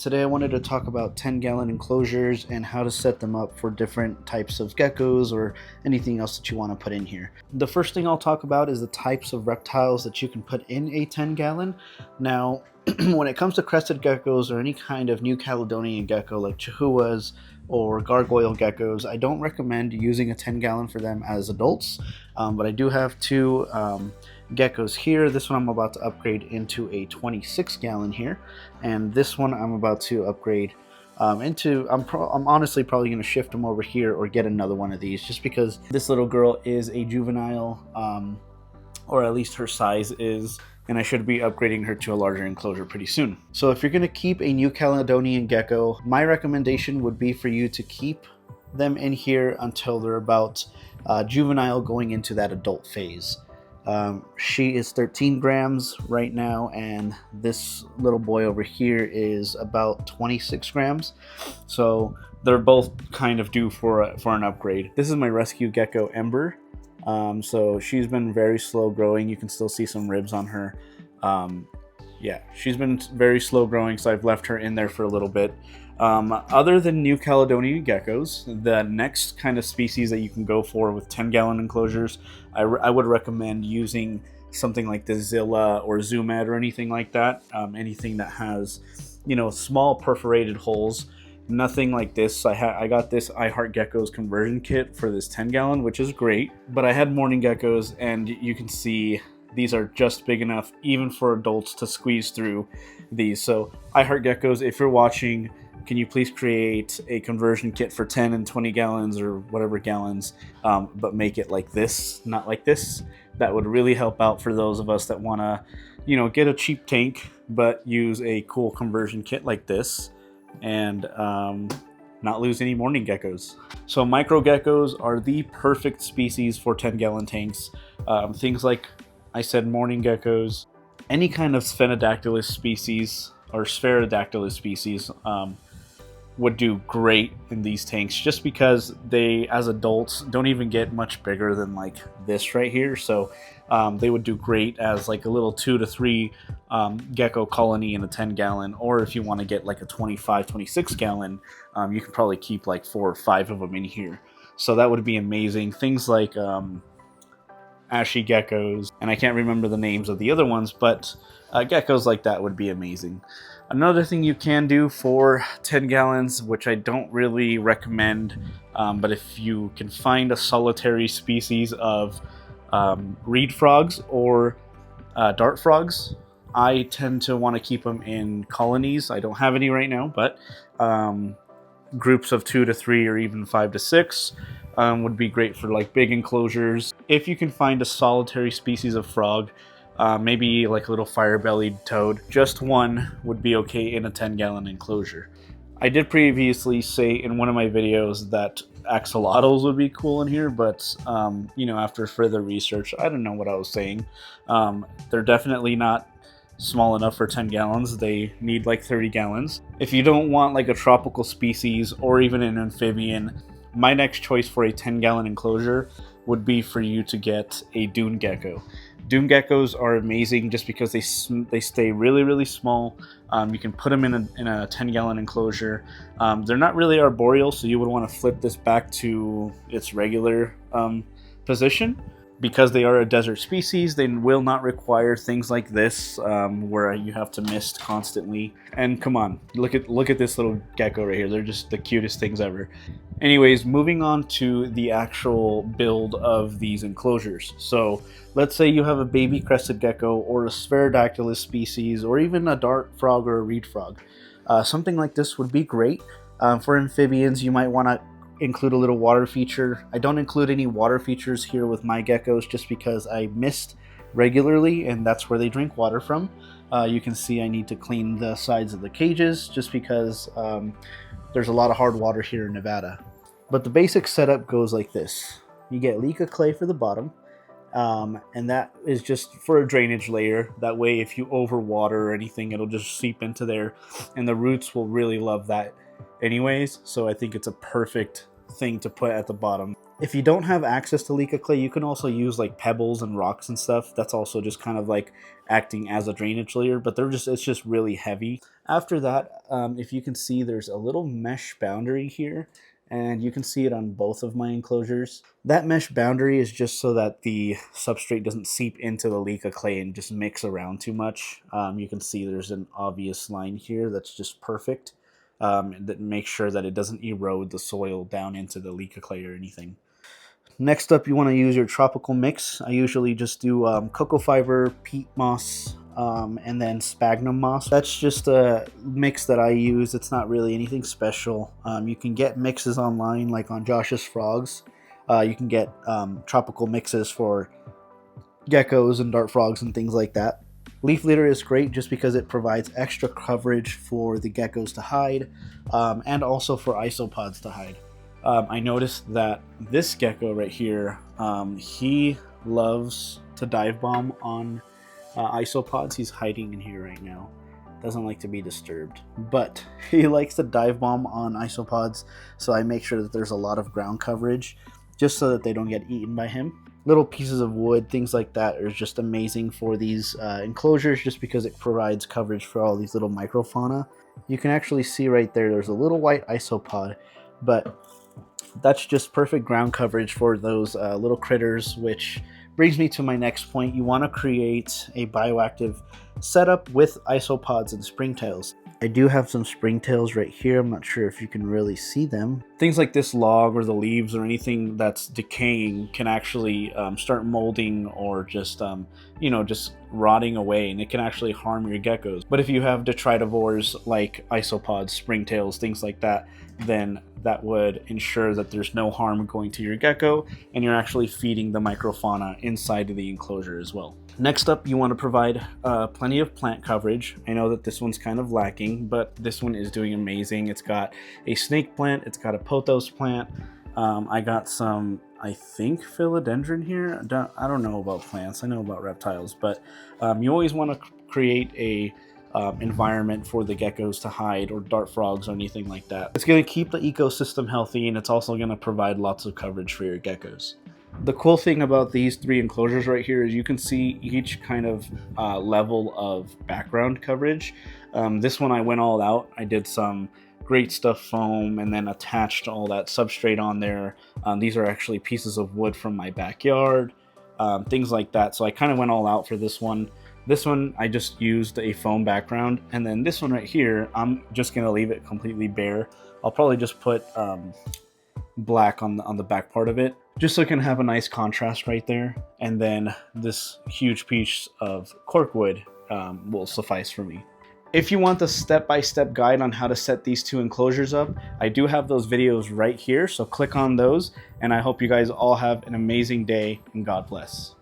Today I wanted to talk about 10-gallon enclosures and how to set them up for different types of geckos or anything else that you want to put in here. The first thing I'll talk about is the types of reptiles that you can put in a 10-gallon. Now, when it comes to crested geckos or any kind of New Caledonian gecko like chihuahuas or gargoyle geckos, I don't recommend using a 10-gallon for them as adults, but I do have two geckos here. This one I'm about to upgrade into a 26-gallon here, and this one I'm about to upgrade into. I'm honestly probably going to shift them over here or get another one of these, just because this little girl is a juvenile, or at least her size is, and I should be upgrading her to a larger enclosure pretty soon. So if you're going to keep a New Caledonian gecko, my recommendation would be for you to keep them in here until they're about juvenile, going into that adult phase. She is 13 grams right now, and this little boy over here is about 26 grams. So they're both kind of due for an upgrade. This is my rescue gecko, Ember. So she's been very slow growing. You can still see some ribs on her. Yeah, she's been very slow growing, so I've left her in there for a little bit. Other than New Caledonian geckos, the next kind of species that you can go for with 10-gallon enclosures, I would recommend using something like the Zilla or Zoomed or anything like that. Anything that has, small perforated holes. Nothing like this. I got this I Heart Geckos conversion kit for this 10-gallon, which is great. But I had Mourning Geckos, and you can see these are just big enough even for adults to squeeze through these. So I Heart Geckos, if you're watching, can you please create a conversion kit for 10 and 20 gallons or whatever gallons, but make it like this, not like this? That would really help out for those of us that want to, get a cheap tank, but use a cool conversion kit like this, and not lose any Mourning Geckos. So micro geckos are the perfect species for 10-gallon tanks. Things like I said, Mourning Geckos, any kind of Sphenodactylus species or Spherodactylus species would do great in these tanks, just because they, as adults, don't even get much bigger than like this right here. So they would do great as like a little 2 to 3 gecko colony in a 10-gallon, or if you want to get like a 25, 26-gallon, you can probably keep like 4 or 5 of them in here. So that would be amazing. Things like ashy geckos, and I can't remember the names of the other ones, but geckos like that would be amazing. Another thing you can do for 10 gallons, which I don't really recommend, but if you can find a solitary species of reed frogs or dart frogs, I tend to want to keep them in colonies. I don't have any right now, but groups of 2 to 3 or even 5 to 6 would be great for like big enclosures. If you can find a solitary species of frog, maybe like a little fire-bellied toad, just one would be okay in a 10-gallon enclosure. I did previously say in one of my videos that axolotls would be cool in here, but after further research, I don't know what I was saying. They're definitely not small enough for 10 gallons. They need like 30 gallons. If you don't want like a tropical species or even an amphibian, my next choice for a 10-gallon enclosure would be for you to get a Dune Gecko. Dune Geckos are amazing just because they stay really, really small. You can put them in a 10-gallon enclosure. They're not really arboreal, so you would want to flip this back to its regular position. Because they are a desert species, they will not require things like this, where you have to mist constantly. And come on, look at this little gecko right here. They're just the cutest things ever. Anyways, moving on to the actual build of these enclosures. So let's say you have a baby crested gecko or a Spherodactylus species, or even a dart frog or a reed frog. Something like this would be great. For amphibians, you might want to include a little water feature. I don't include any water features here with my geckos just because I mist regularly, and that's where they drink water from. You can see I need to clean the sides of the cages just because there's a lot of hard water here in Nevada. But the basic setup goes like this. You get Leca Clay for the bottom, and that is just for a drainage layer. That way if you overwater or anything, it'll just seep into there, and the roots will really love that anyways. So I think it's a perfect thing to put at the bottom. If you don't have access to Leca Clay, you can also use like pebbles and rocks and stuff. That's also just kind of like acting as a drainage layer, but it's just really heavy. After that, if you can see, there's a little mesh boundary here, and you can see it on both of my enclosures. That mesh boundary is just so that the substrate doesn't seep into the Leca Clay and just mix around too much. You can see there's an obvious line here that's just perfect. That makes sure that it doesn't erode the soil down into the Leca Clay or anything. Next up, you want to use your tropical mix. I usually just do cocoa fiber, peat moss, and then sphagnum moss. That's just a mix that I use. It's not really anything special. You can get mixes online, like on Josh's Frogs. You can get tropical mixes for geckos and dart frogs and things like that. Leaf litter is great just because it provides extra coverage for the geckos to hide, and also for isopods to hide. I noticed that this gecko right here, he loves to dive bomb on isopods. He's hiding in here right now. Doesn't like to be disturbed, but he likes to dive bomb on isopods, so I make sure that there's a lot of ground coverage just so that they don't get eaten by him. Little pieces of wood, things like that are just amazing for these enclosures just because it provides coverage for all these little microfauna. You can actually see right there, there's a little white isopod, but that's just perfect ground coverage for those little critters, which brings me to my next point. You want to create a bioactive setup with isopods and springtails. I do have some springtails right here. I'm not sure if you can really see them. Things like this log or the leaves or anything that's decaying can actually start molding or just just rotting away, and it can actually harm your geckos. But if you have detritivores like isopods, springtails, things like that, then that would ensure that there's no harm going to your gecko, and you're actually feeding the microfauna inside of the enclosure as well. Next up, you want to provide plenty of plant coverage. I know that this one's kind of lacking, but this one is doing amazing. It's got a snake plant, it's got a pothos plant. I got some, I think, philodendron here. I don't know about plants, I know about reptiles, but you always want to create a environment for the geckos to hide, or dart frogs or anything like that. It's going to keep the ecosystem healthy, and it's also going to provide lots of coverage for your geckos. The cool thing about these three enclosures right here is you can see each kind of level of background coverage. This one I went all out. I did some great stuff foam and then attached all that substrate on there. These are actually pieces of wood from my backyard, things like that. So I kind of went all out for this one. This one, I just used a foam background, and then this one right here, I'm just gonna leave it completely bare. I'll probably just put black on the back part of it, just so it can have a nice contrast right there. And then this huge piece of corkwood will suffice for me. If you want the step-by-step guide on how to set these two enclosures up, I do have those videos right here, so click on those, and I hope you guys all have an amazing day, and God bless.